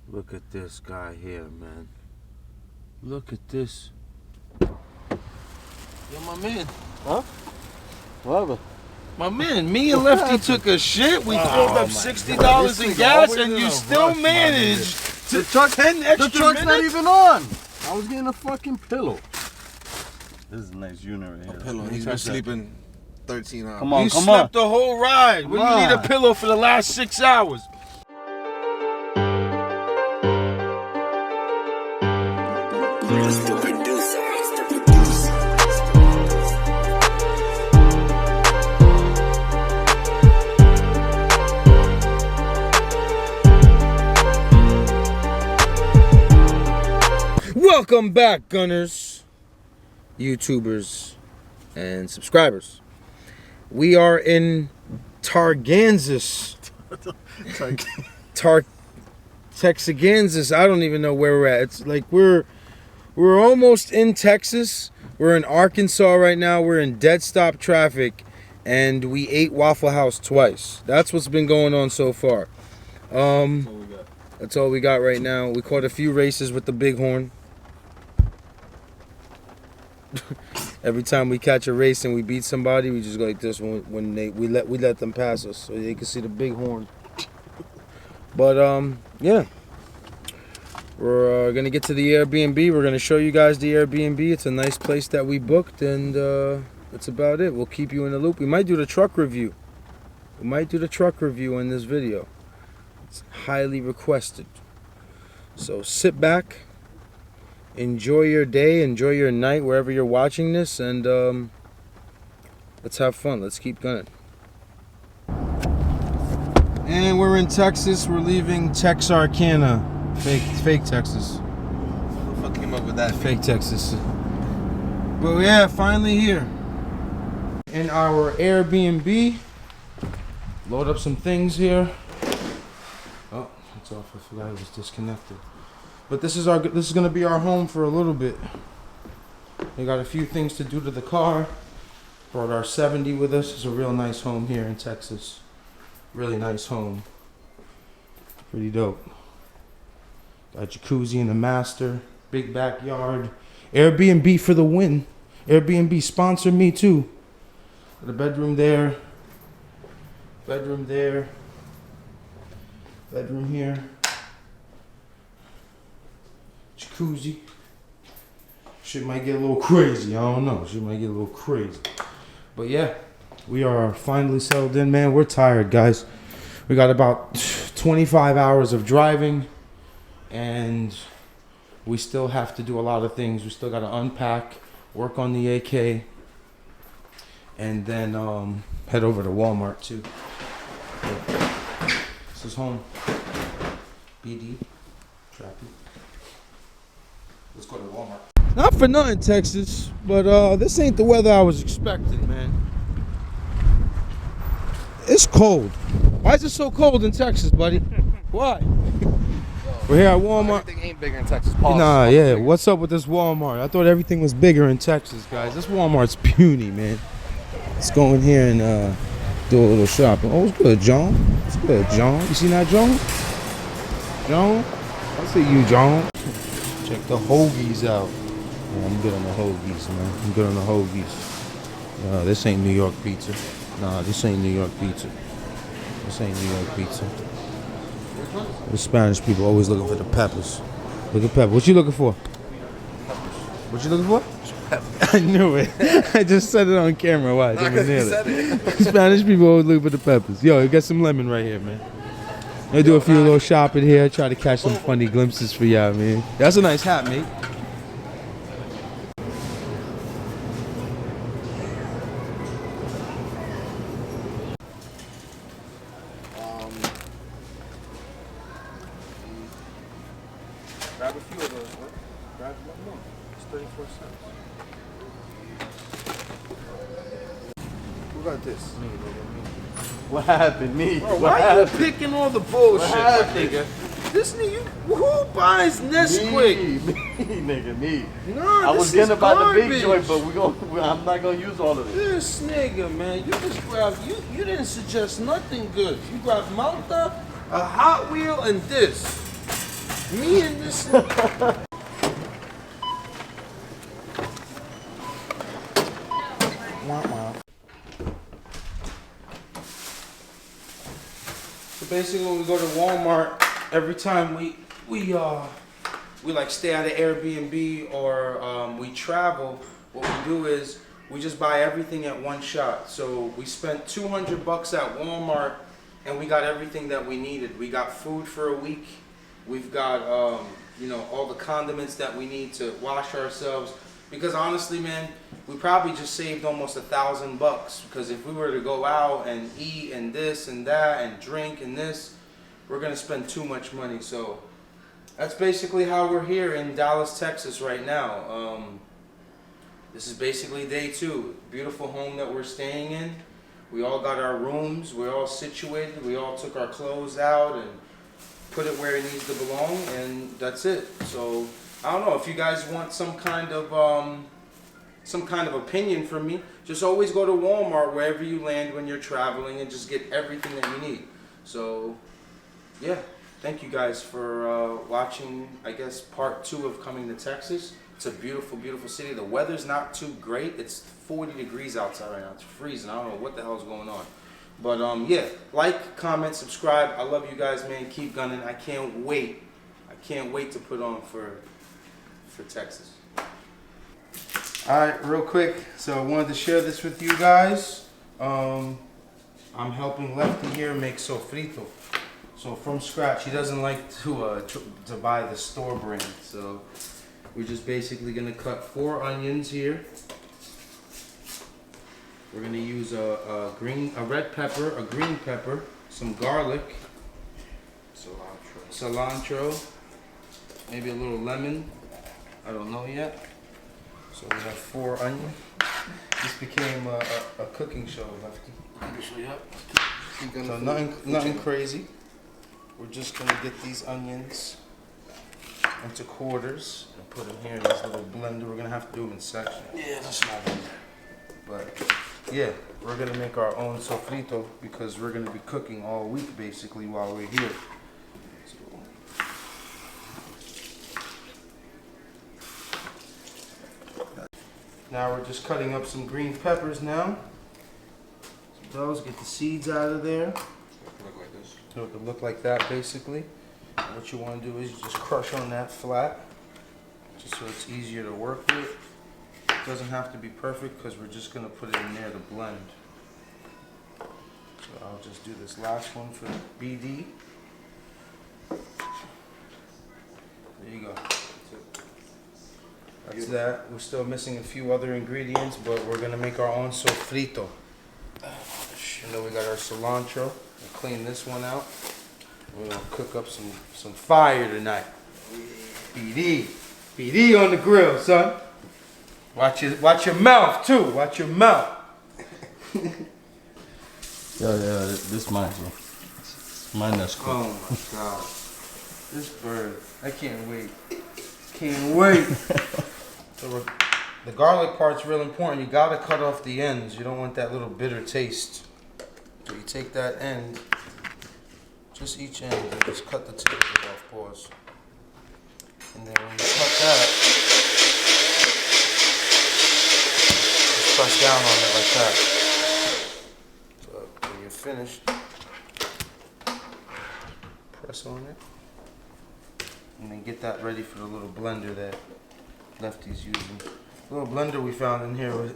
Look at this guy here, man. Look at this. Yo, my man. Huh? Whatever. My man, me and Lefty took a shit. We filled up $60 in gas, and you still managed to 10 extra The truck's not minutes? even on. I was getting a fucking pillow. This is a nice unit right here. A pillow. He's been sleeping 13 hours. Come on, You come slept on. the whole ride. When you need a pillow for the last 6 hours. Welcome back, Gunners, YouTubers, and subscribers. We are in Texarkansas. Texarkansas. I don't even know where we're at. It's like we're almost in Texas. We're in Arkansas right now. We're in dead stop traffic, and we ate Waffle House twice. That's what's been going on so far. That's all we got right now. We caught a few races with the bighorn. Every time we catch a race and we beat somebody, we just go like this when we let them pass us so they can see the bighorn. But yeah, we're gonna get to the Airbnb. We're gonna show you guys the Airbnb. It's a nice place that we booked, and that's about it. We'll keep you in the loop. We might do the truck review. We might do the truck review in this video. It's highly requested. So sit back. Enjoy your day, enjoy your night wherever you're watching this, and let's have fun. Let's keep gunning. And we're in Texas. We're leaving Texarkana. Fake Texas. Who the fuck came up with that? Fake Texas. But yeah, finally here. In our Airbnb. Load up some things here. Oh, it's off. I forgot it was disconnected. But this is gonna be our home for a little bit. We got a few things to do to the car. Brought our 70 with us. It's a real nice home here in Texas. Really nice home. Pretty dope. Got jacuzzi in the master. Big backyard. Airbnb for the win. Airbnb sponsor me too. Got a bedroom there. Bedroom there. Bedroom here. Jacuzzi. Shit might get a little crazy. I don't know. Shit might get a little crazy. But yeah, we are finally settled in, man. We're tired, guys. We got about 25 hours of driving, and we still have to do a lot of things. We still got to unpack, work on the AK, and then head over to Walmart too. This is home. BD. Trappy. Let's go to Walmart. Not for nothing, Texas, but this ain't the weather I was expecting, man. It's cold. Why is it so cold in Texas, buddy? Why? We're here at Walmart. Everything ain't bigger in Texas. Pause. Nah, yeah. What's up with this Walmart? I thought everything was bigger in Texas, guys. This Walmart's puny, man. Let's go in here and do a little shopping. Oh, it's good, John. It's good, John. You seen that, John? John? I see you, John. Check the hoagies out. Yeah, I'm good on the hoagies, man. I'm good on the hoagies. No, this ain't New York pizza. Nah, this ain't New York pizza. This ain't New York pizza. The Spanish people always looking for the peppers. Look at pepper. What you looking for? What you looking for? I knew it. I just said it on camera. Why? Nah, 'cause you said it. Spanish people always looking for the peppers. Yo, you got some lemon right here, man. I do a few little shopping here. Try to catch some funny glimpses for y'all, man. That's a nice hat, mate. Grab a few of those, man. Grab one more. It's 34 cents. Who got this? Me, nigga, me. What happened, me? Bro, What why happened? you picking all the bullshit, my nigga? This nigga, who buys Nesquik? Me, nigga, me. No, I this was getting is about the big garbage. joint, but I'm not gonna use all of it. This nigga, man, you just grabbed, you didn't suggest nothing good. You grabbed Malta, a Hot Wheel, and this. Me and this. So basically, when we go to Walmart, every time we like stay at an Airbnb or we travel, what we do is we just buy everything at one shot. So we spent $200 at Walmart, and we got everything that we needed. We got food for a week. We've got all the condiments that we need to wash ourselves. Because honestly, man, we probably just saved almost $1,000. Because if we were to go out and eat and this and that and drink and this, we're gonna spend too much money. So that's basically how we're here in Dallas, Texas right now. This is basically day 2. Beautiful home that we're staying in. We all got our rooms. We're all situated. We all took our clothes out and put it where it needs to belong, and that's it. So I don't know if you guys want some kind of opinion from me. Just always go to Walmart wherever you land when you're traveling and just get everything that you need. So yeah, thank you guys for watching, I guess, part 2 of coming to Texas. It's a beautiful, beautiful city. The weather's not too great. It's 40 degrees outside right now. It's freezing. I don't know what the hell's going on. But yeah, like, comment, subscribe. I love you guys, man. Keep gunning. I can't wait. I can't wait to put on for Texas. Alright, real quick. So I wanted to share this with you guys. I'm helping Lefty here make sofrito. So from scratch. He doesn't like to buy the store brand. So we're just basically gonna cut 4 onions here. We're gonna use a red pepper, a green pepper, some garlic, cilantro, maybe a little lemon. I don't know yet. So we have 4 onions. This became a cooking show, Lefty. So nothing crazy. We're just gonna get these onions into quarters and put them here in this little blender. We're gonna have to do them in sections. Yeah, that's small blender. But yeah, we're gonna make our own sofrito because we're gonna be cooking all week basically while we're here. So, now we're just cutting up some green peppers now. So those, get the seeds out of there. Look like this. So it could look like that basically. And what you want to do is you just crush on that flat, just so it's easier to work with. It doesn't have to be perfect because we're just going to put it in there to blend. So I'll just do this last one for BD. There you go. That's that. We're still missing a few other ingredients, but we're going to make our own sofrito. And then we got our cilantro. We'll clean this one out. We're going to cook up some fire tonight. BD. BD on the grill, son. Watch your mouth, too. Watch your mouth. Yeah, this mine, bro. Mine that's cool. Oh, my God. This bird. I can't wait. Can't wait. So the garlic part's real important. You got to cut off the ends. You don't want that little bitter taste. So you take that end, just each end, and just cut the tip of it off, pause. And then when you cut that, just press down on it like that. So when you're finished, press on it. And then get that ready for the little blender that Lefty's using. The little blender we found in here,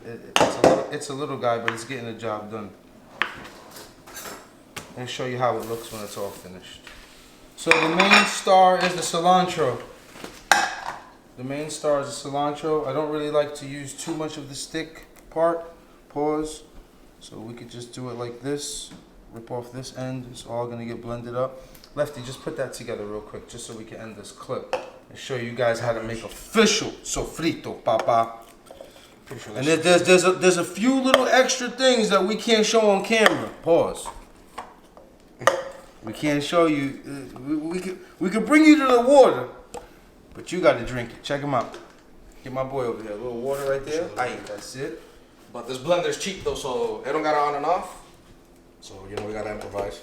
it's a little guy, but it's getting the job done. I'll show you how it looks when it's all finished. So the main star is the cilantro. The main star is the cilantro. I don't really like to use too much of the stick part. Pause. So we could just do it like this. Rip off this end. It's all going to get blended up. Lefty, just put that together real quick just so we can end this clip and show you guys how to make official sofrito, papa. And there's a few little extra things that we can't show on camera. Pause. We can't show you. We could bring you to the water, but you got to drink it. Check him out. Get my boy over there. A little water right there. Aye, that's it. But this blender's cheap though, so it don't got on and off. So you know we gotta improvise.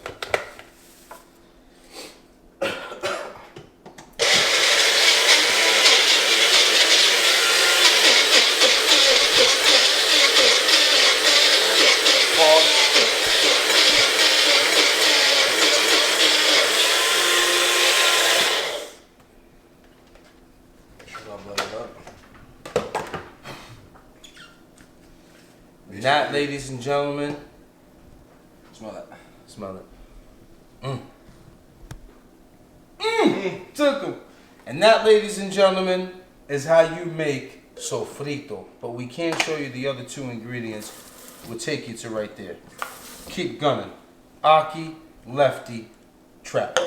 that, ladies and gentlemen, Smell that. smell it. Took 'em. And that, ladies and gentlemen, is how you make sofrito. But we can't show you the other two ingredients. We'll take you to right there. Keep gunning. Aki, lefty, trap.